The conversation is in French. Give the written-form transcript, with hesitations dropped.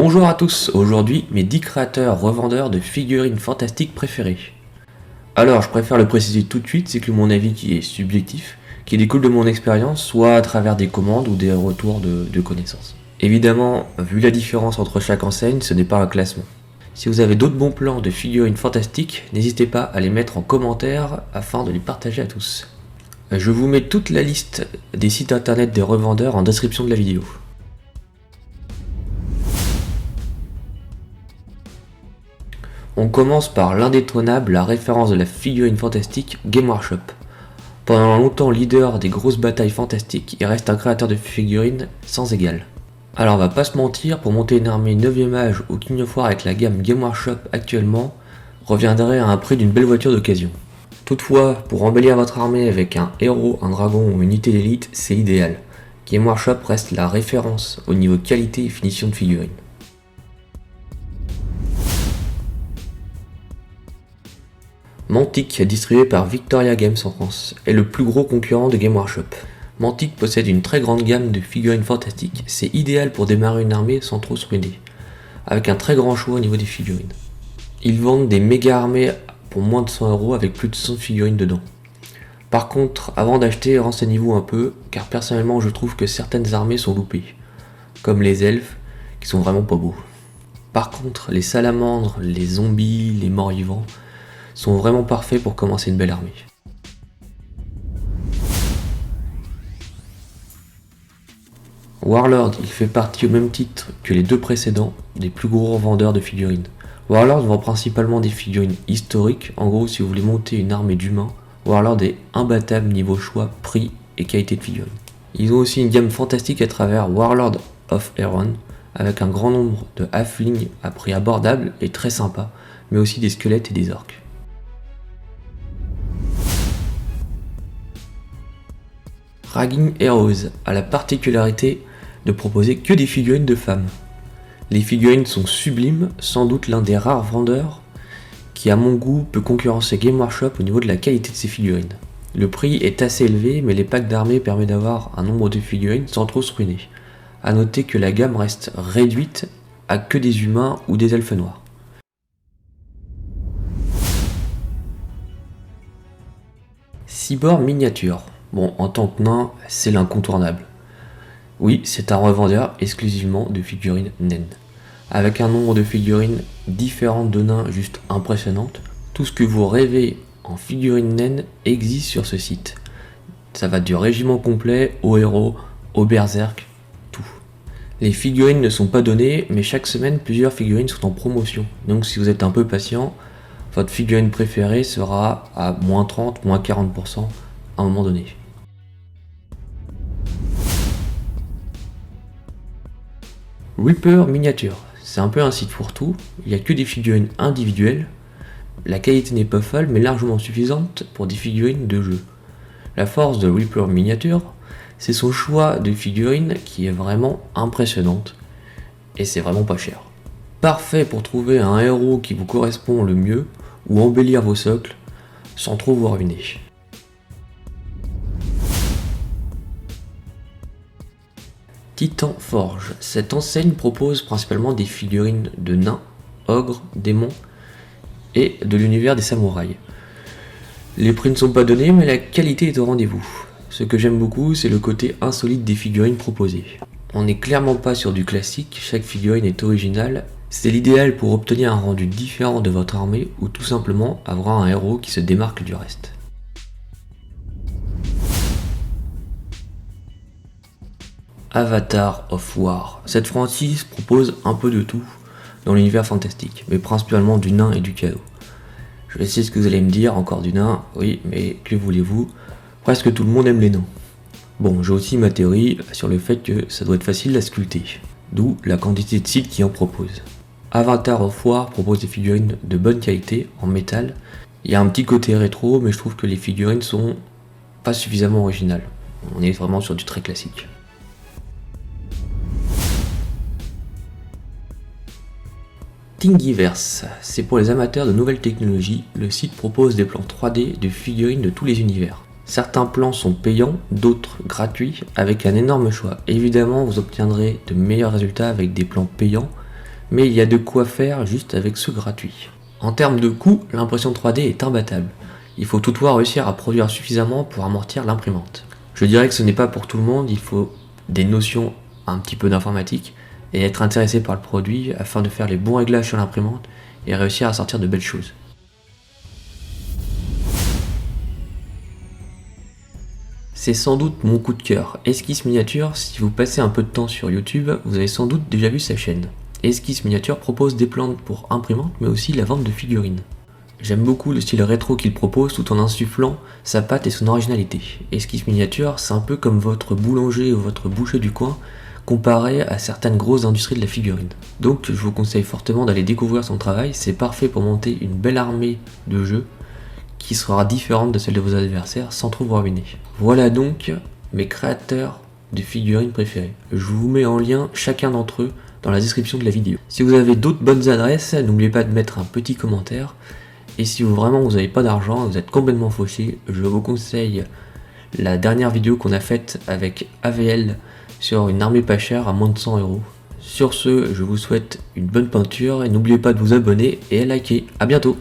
Bonjour à tous, aujourd'hui mes 10 créateurs revendeurs de figurines fantastiques préférés. Alors je préfère le préciser tout de suite, c'est que mon avis qui est subjectif, qui découle de mon expérience, soit à travers des commandes ou des retours de connaissances. Évidemment, vu la différence entre chaque enseigne, ce n'est pas un classement. Si vous avez d'autres bons plans de figurines fantastiques, n'hésitez pas à les mettre en commentaire afin de les partager à tous. Je vous mets toute la liste des sites internet des revendeurs en description de la vidéo. On commence par l'indétrônable, la référence de la figurine fantastique Game Workshop. Pendant longtemps leader des grosses batailles fantastiques, il reste un créateur de figurines sans égal. Alors on va pas se mentir, pour monter une armée 9ème âge ou King of War avec la gamme Game Workshop actuellement, reviendrait à un prix d'une belle voiture d'occasion. Toutefois, pour embellir votre armée avec un héros, un dragon ou une unité d'élite, c'est idéal. Game Workshop reste la référence au niveau qualité et finition de figurines. Mantic, distribué par Victoria Games en France, est le plus gros concurrent de Game Workshop. Mantic possède une très grande gamme de figurines fantastiques, c'est idéal pour démarrer une armée sans trop se ruiner, avec un très grand choix au niveau des figurines. Ils vendent des méga armées pour moins de 100€ avec plus de 100 figurines dedans. Par contre, avant d'acheter, renseignez-vous un peu, car personnellement je trouve que certaines armées sont loupées, comme les elfes, qui sont vraiment pas beaux. Par contre, les salamandres, les zombies, les morts-vivants, sont vraiment parfaits pour commencer une belle armée. Warlord, il fait partie au même titre que les deux précédents des plus gros vendeurs de figurines. Warlord vend principalement des figurines historiques, en gros si vous voulez monter une armée d'humains, Warlord est imbattable niveau choix, prix et qualité de figurines. Ils ont aussi une gamme fantastique à travers Warlord of Heron, avec un grand nombre de halflings à prix abordable et très sympa, mais aussi des squelettes et des orques. Raging Heroes a la particularité de proposer que des figurines de femmes. Les figurines sont sublimes, sans doute l'un des rares vendeurs qui à mon goût peut concurrencer Game Workshop au niveau de la qualité de ses figurines. Le prix est assez élevé mais les packs d'armées permettent d'avoir un nombre de figurines sans trop se ruiner. A noter que la gamme reste réduite à que des humains ou des elfes noirs. Cyborg Miniature. Bon, en tant que nain, c'est l'incontournable. Oui, c'est un revendeur exclusivement de figurines naines. Avec un nombre de figurines différentes de nains juste impressionnantes, tout ce que vous rêvez en figurines naines existe sur ce site. Ça va du régiment complet au héros, au berserk, tout. Les figurines ne sont pas données, mais chaque semaine, plusieurs figurines sont en promotion. Donc si vous êtes un peu patient, votre figurine préférée sera à moins 30, moins 40% à un moment donné. Reaper Miniature, c'est un peu un site fourre-tout, il n'y a que des figurines individuelles, la qualité n'est pas folle mais largement suffisante pour des figurines de jeu. La force de Reaper Miniature, c'est son choix de figurines qui est vraiment impressionnante et c'est vraiment pas cher. Parfait pour trouver un héros qui vous correspond le mieux ou embellir vos socles sans trop vous ruiner. Titan Forge. Cette enseigne propose principalement des figurines de nains, ogres, démons et de l'univers des samouraïs. Les prix ne sont pas donnés mais la qualité est au rendez-vous. Ce que j'aime beaucoup c'est le côté insolite des figurines proposées. On n'est clairement pas sur du classique, chaque figurine est originale. C'est l'idéal pour obtenir un rendu différent de votre armée ou tout simplement avoir un héros qui se démarque du reste. Avatar of War. Cette franchise propose un peu de tout dans l'univers fantastique, mais principalement du nain et du chaos. Je sais ce que vous allez me dire, encore du nain, oui, mais que voulez-vous, presque tout le monde aime les nains. Bon, j'ai aussi ma théorie sur le fait que ça doit être facile à sculpter, d'où la quantité de sites qui en proposent. Avatar of War propose des figurines de bonne qualité, en métal. Il y a un petit côté rétro, mais je trouve que les figurines sont pas suffisamment originales. On est vraiment sur du très classique. Thingiverse, c'est pour les amateurs de nouvelles technologies, le site propose des plans 3D de figurines de tous les univers. Certains plans sont payants, d'autres gratuits, avec un énorme choix. Évidemment, vous obtiendrez de meilleurs résultats avec des plans payants, mais il y a de quoi faire juste avec ce gratuit. En termes de coût, l'impression 3D est imbattable. Il faut toutefois réussir à produire suffisamment pour amortir l'imprimante. Je dirais que ce n'est pas pour tout le monde, il faut des notions un petit peu d'informatique et être intéressé par le produit afin de faire les bons réglages sur l'imprimante et réussir à sortir de belles choses. C'est sans doute mon coup de cœur. Esquisse Miniature, si vous passez un peu de temps sur YouTube, vous avez sans doute déjà vu sa chaîne. Esquisse Miniature propose des plans pour imprimante mais aussi la vente de figurines. J'aime beaucoup le style rétro qu'il propose tout en insufflant sa patte et son originalité. Esquisse Miniature, c'est un peu comme votre boulanger ou votre boucher du coin comparé à certaines grosses industries de la figurine. Donc je vous conseille fortement d'aller découvrir son travail, c'est parfait pour monter une belle armée de jeux qui sera différente de celle de vos adversaires sans trop vous ruiner. Voilà donc mes créateurs de figurines préférés. Je vous mets en lien chacun d'entre eux dans la description de la vidéo. Si vous avez d'autres bonnes adresses, n'oubliez pas de mettre un petit commentaire. Et si vous n'avez pas d'argent, vous êtes complètement fauché, je vous conseille la dernière vidéo qu'on a faite avec AVL sur une armée pas chère à moins de 100 €. Sur ce, je vous souhaite une bonne peinture et n'oubliez pas de vous abonner et à liker. A bientôt.